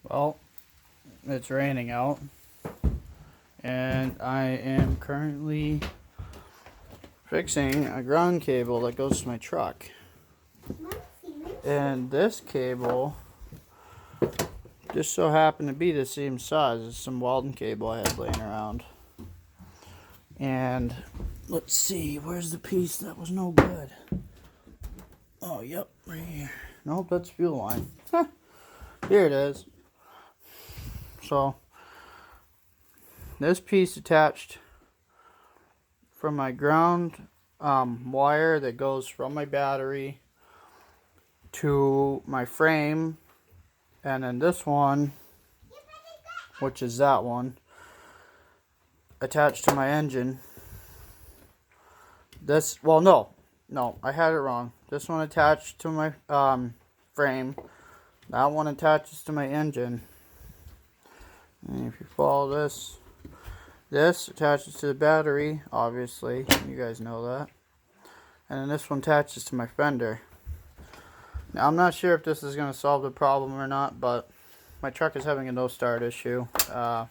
Well, it's raining out, and I am currently fixing a ground cable that goes to my truck. And this cable just so happened to be the same size as some welding cable I had laying around. And let's see, where's the piece that was no good? Oh, yep, right here. Nope, that's fuel line. Here it is. So, this piece attached from my ground wire that goes from my battery to my frame, and then this one, which is that one, attached to my engine. This, well, no, I had it wrong. This one attached to my frame. That one attaches to my engine. And if you follow this, this attaches to the battery, obviously. You guys know that. And then this one attaches to my fender. Now, I'm not sure if this is going to solve the problem or not, but my truck is having a no start issue. I've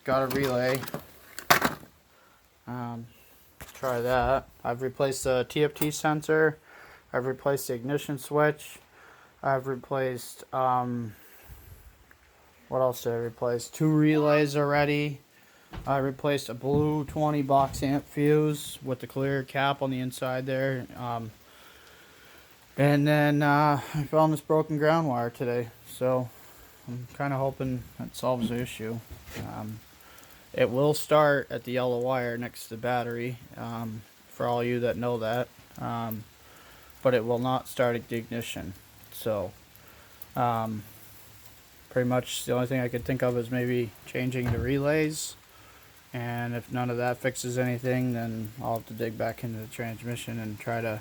got a relay. Try that. I've replaced the TFT sensor. I've replaced the ignition switch. I've replaced, what else did I replace? 2 relays already. I replaced a blue 20 box amp fuse with the clear cap on the inside there. And then I found this broken ground wire today. So I'm kind of hoping that solves the issue. It will start at the yellow wire next to the battery, for all you that know that. But it will not start at the ignition. So pretty much the only thing I could think of is maybe changing the relays. And if none of that fixes anything, then I'll have to dig back into the transmission and try to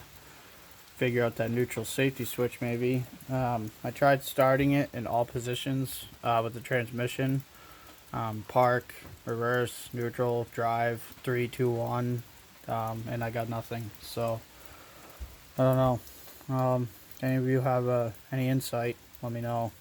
figure out that neutral safety switch maybe. I tried starting it in all positions with the transmission. Park, reverse, neutral, drive, 3, 2, 1, and I got nothing. So I don't know. Any of you have any insight, let me know.